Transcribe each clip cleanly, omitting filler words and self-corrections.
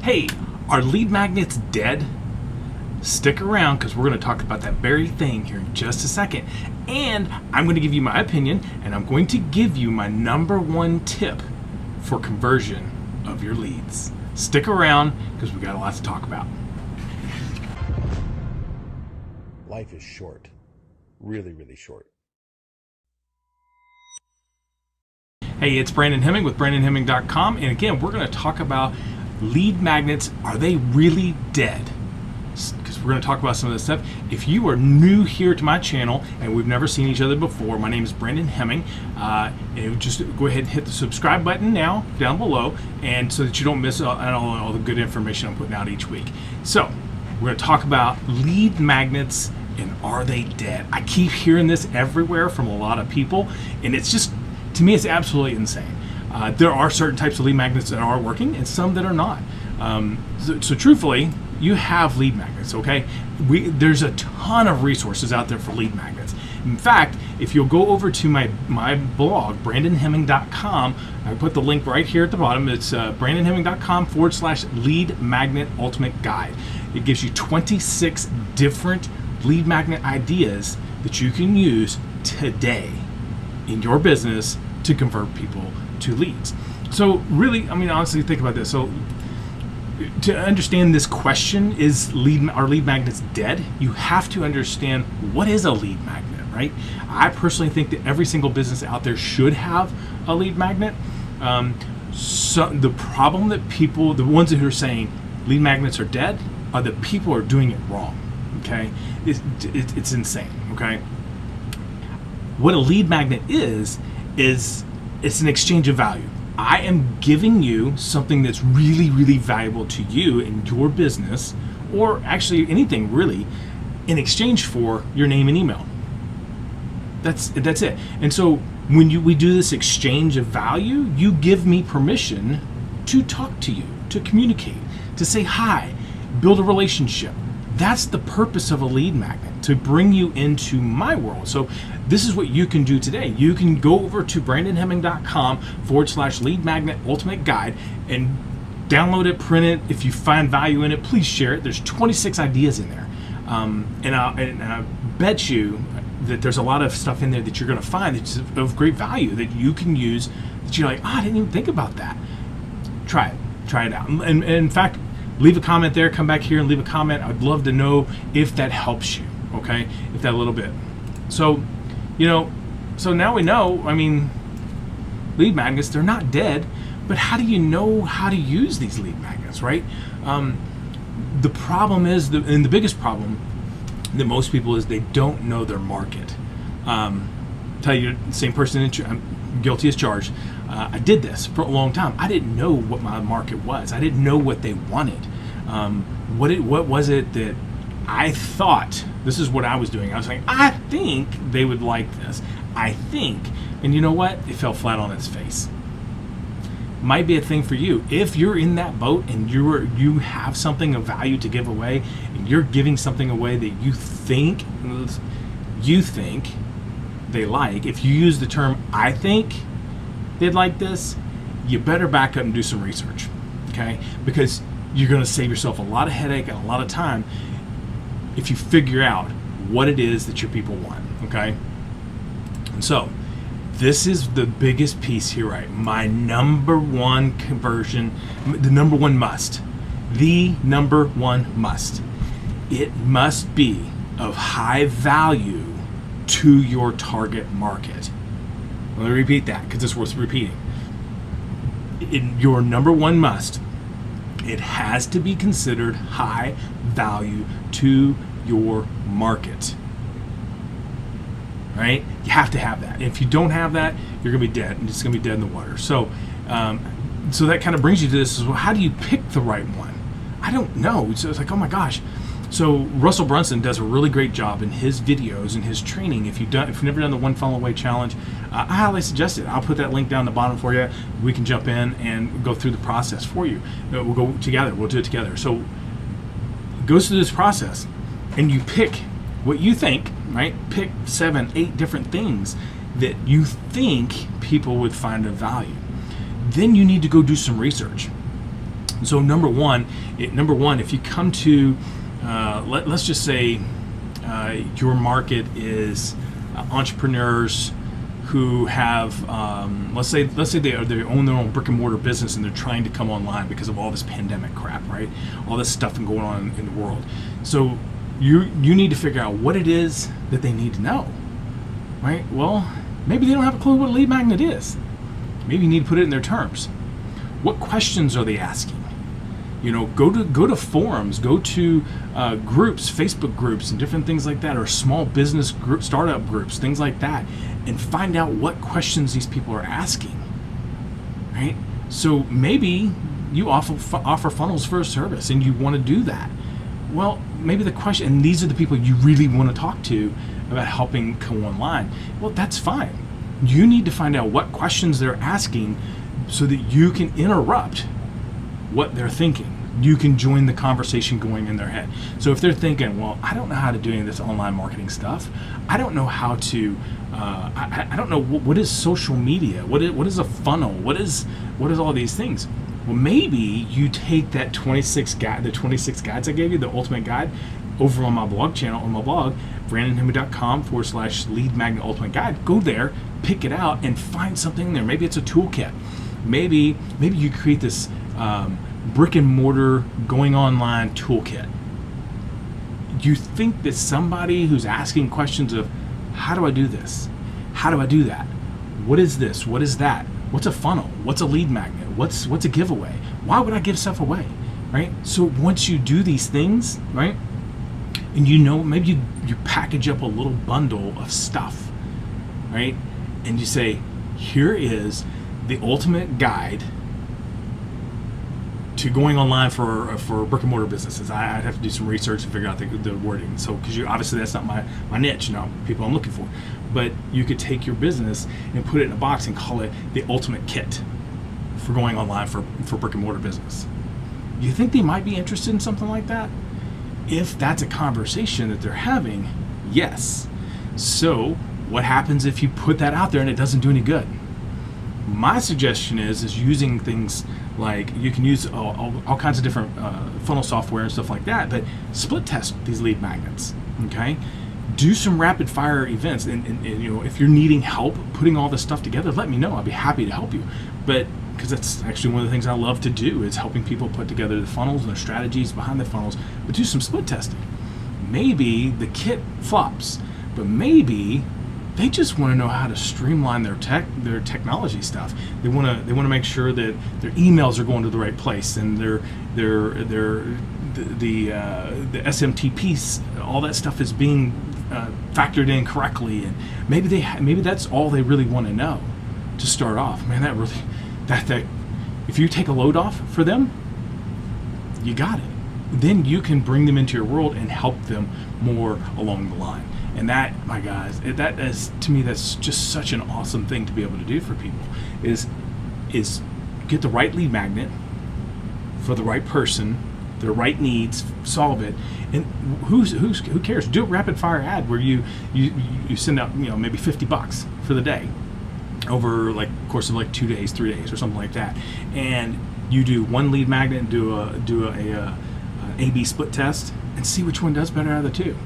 Hey, are lead magnets dead? Stick around because we're going to talk about that very thing here in just a second. And I'm going to give you my opinion, and I'm going to give you my number one tip for conversion of your leads. Stick around because we got a lot to talk about. Life is short. Really, really short. Hey, it's Brandon Hemming with BrandonHemming.com, and again, we're going to talk about lead magnets. Are they really dead? Because we're going to talk about some of this stuff. If you are new here to my channel and we've never seen each other before, my name is Brandon Hemming. And just go ahead and hit the subscribe button now down below, and so that you don't miss all the good information I'm putting out each week. So we're going to talk about lead magnets and are they dead? I keep hearing this everywhere from a lot of people, and it's just, to me, it's absolutely insane. There are certain types of lead magnets that are working and some that are not. So truthfully, you have lead magnets, okay? There's a ton of resources out there for lead magnets. In fact, if you'll go over to my blog, BrandonHemming.com, I put the link right here at the bottom. It's BrandonHemming.com/lead magnet ultimate guide. It gives you 26 different lead magnet ideas that you can use today in your business to convert people to leads. So really, I mean, honestly, think about this. So to understand this question, are lead magnets dead? You have to understand what is a lead magnet, right? I personally think that every single business out there should have a lead magnet. So the problem that people, the ones who are saying lead magnets are dead, are the people who are doing it wrong, okay? It's insane, okay? What a lead magnet is it's an exchange of value. I am giving you something that's really, really valuable to you in your business, or actually anything really, in exchange for your name and email. That's it. And so when we do this exchange of value, you give me permission to talk to you, to communicate, to say hi, build a relationship. That's the purpose of a lead magnet, to bring you into my world. So this is what you can do today. You can go over to BrandonHemming.com/lead magnet ultimate guide and download it, print it. If you find value in it, please share it. There's 26 ideas in there. And I bet you that there's a lot of stuff in there that you're going to find that's of great value that you can use, that you're like, I didn't even think about that. Try it out. And in fact, leave a comment there, come back here and leave a comment. I'd love to know if that helps you, okay? If that a little bit. So, so now we know, I mean, lead magnets, they're not dead, but how do you know how to use these lead magnets, right? The problem is, and the biggest problem that most people is they don't know their market. Tell you, same person, I'm guilty as charged. I did this for a long time. I didn't know what my market was. I didn't know what they wanted. What was it that I thought? This is what I was doing. I was like, I think they would like this. I think, and you know what? It fell flat on its face. Might be a thing for you. If you're in that boat and you have something of value to give away, and you're giving something away that you think they like. If you use the term "I think they'd like this," you better back up and do some research, okay? Because you're going to save yourself a lot of headache and a lot of time if you figure out what it is that your people want, okay? And so this is the biggest piece here, right? My number one conversion, the number one must. It must be of high value to your target market. Let me repeat that because it's worth repeating. Your number one must, it has to be considered high value to your market. Right? You have to have that. And if you don't have that, you're going to be dead. And it's going to be dead in the water. So, so that kind of brings you to this: well, how do you pick the right one? I don't know. So it's like, oh my gosh. So Russell Brunson does a really great job in his videos and his training. If you've never done the One Funnel Away Challenge, I highly suggest it. I'll put that link down the bottom for you. We can jump in and go through the process for you. We'll go together. We'll do it together. So it goes through this process, and you pick what you think, right? Pick 7, 8 different things that you think people would find of value. Then you need to go do some research. So number one, if you come to, let's just say your market is entrepreneurs who have, let's say they own their own brick and mortar business and they're trying to come online because of all this pandemic crap, right? All this stuff going on in the world. So you need to figure out what it is that they need to know, right? Well, maybe they don't have a clue what a lead magnet is. Maybe you need to put it in their terms. What questions are they asking? Go to forums, go to groups, Facebook groups, and different things like that, or small business group, startup groups, things like that, and find out what questions these people are asking. Right? So maybe you offer funnels for a service, and you want to do that. Well, maybe the question, and these are the people you really want to talk to about helping go online. Well, that's fine. You need to find out what questions they're asking so that you can interrupt what they're thinking. You can join the conversation going in their head. So if they're thinking, well, I don't know how to do any of this online marketing stuff. I don't know how to, I don't know what is social media. What is a funnel? What is all these things? Well, maybe you take that 26 guides I gave you, the ultimate guide, over on my blog channel, on my blog, brandonhenry.com/lead magnet ultimate guide. Go there, pick it out, and find something there. Maybe it's a toolkit. Maybe you create this brick and mortar going online toolkit. You think that somebody who's asking questions of how do I do this? How do I do that? What is this? What is that? What's a funnel? What's a lead magnet? What's a giveaway? Why would I give stuff away? Right? So once you do these things, right? And maybe you package up a little bundle of stuff, right? And you say, here is the ultimate guide to going online for brick and mortar businesses. I'd have to do some research and figure out the wording. So, because obviously that's not my niche, people I'm looking for. But you could take your business and put it in a box and call it the ultimate kit for going online for brick and mortar business. You think they might be interested in something like that? If that's a conversation that they're having, yes. So what happens if you put that out there and it doesn't do any good? My suggestion is using things like, you can use all kinds of different funnel software and stuff like that, but split test these lead magnets, okay? Do some rapid fire events, and if you're needing help putting all this stuff together, let me know. I'll be happy to help you. But because that's actually one of the things I love to do, is helping people put together the funnels and the strategies behind the funnels, but do some split testing. Maybe the kit flops, but maybe they just want to know how to streamline their technology stuff. They want to make sure that their emails are going to the right place, and the SMTP, all that stuff is being factored in correctly, and maybe that's all they really want to know to start off. Man, that if you take a load off for them, you got it. Then you can bring them into your world and help them more along the line. And that, my guys, that is, to me, that's just such an awesome thing to be able to do for people, is get the right lead magnet for the right person, their right needs, solve it. And who cares? Do a rapid fire ad where you send out maybe $50 for the day over like course of like 2 days, 3 days, or something like that. And you do one lead magnet and do a A/B split test and see which one does better out of the two.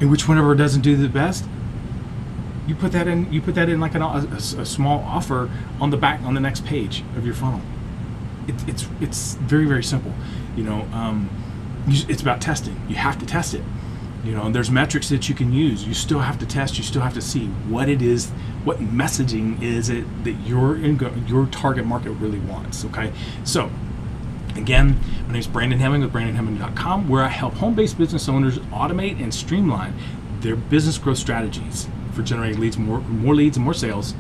And which one doesn't do the best, you put that in like a small offer on the next page of your funnel. It's very, very simple. It's about testing. You have to test it. There's metrics that you can use. You still have to test. You still have to see what it is, what messaging is it that your target market really wants. Okay, so. Again, my name is Brandon Hemming with BrandonHemming.com, where I help home-based business owners automate and streamline their business growth strategies for generating leads, more leads and more sales,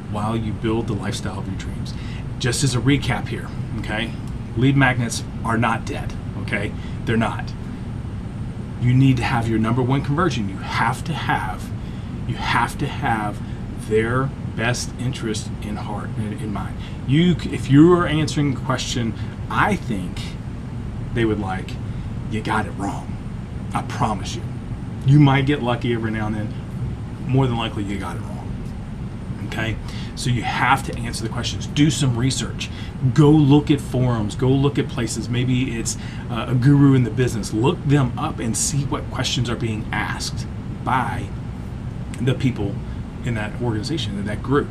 while you build the lifestyle of your dreams. Just as a recap here, okay? Lead magnets are not dead, okay? They're not. You need to have your number one conversion. You have to have their best interest in mind. If you are answering the question, I think they would like, you got it wrong. I promise you. You might get lucky every now and then. More than likely, you got it wrong. Okay, so you have to answer the questions. Do some research. Go look at forums. Go look at places. Maybe it's a guru in the business. Look them up and see what questions are being asked by the people in that organization, in that group.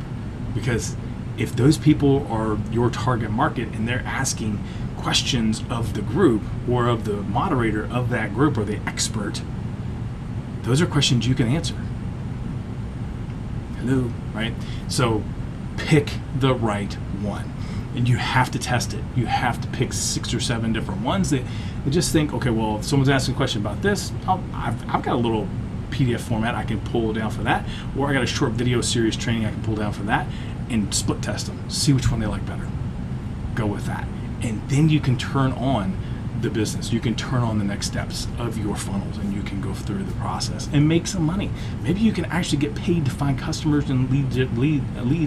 Because if those people are your target market and they're asking questions of the group or of the moderator of that group or the expert, those are questions you can answer. Hello, right? So pick the right one, and you have to test it. You have to pick 6 or 7 different ones that just think, okay, well, if someone's asking a question about this, I've got a little PDF format I can pull down for that, or I got a short video series training I can pull down for that, and split test them. See which one they like better. Go with that, and then you can turn on the business. You can turn on the next steps of your funnels, and you can go through the process and make some money. Maybe you can actually get paid to find customers and leads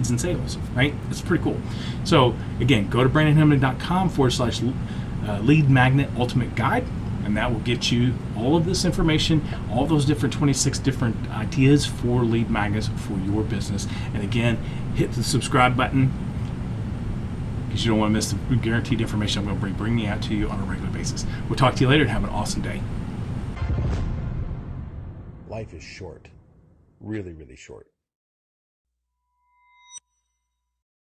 and sales, right? It's pretty cool. So again, go to brandonhemley.com/lead magnet ultimate guide, and that will get you all of this information, all those different 26 different ideas for lead magnets for your business. And again, hit the subscribe button, because you don't want to miss the guaranteed information I'm going to be bringing out to you on a regular basis. We'll talk to you later, and have an awesome day. Life is short. Really, really short.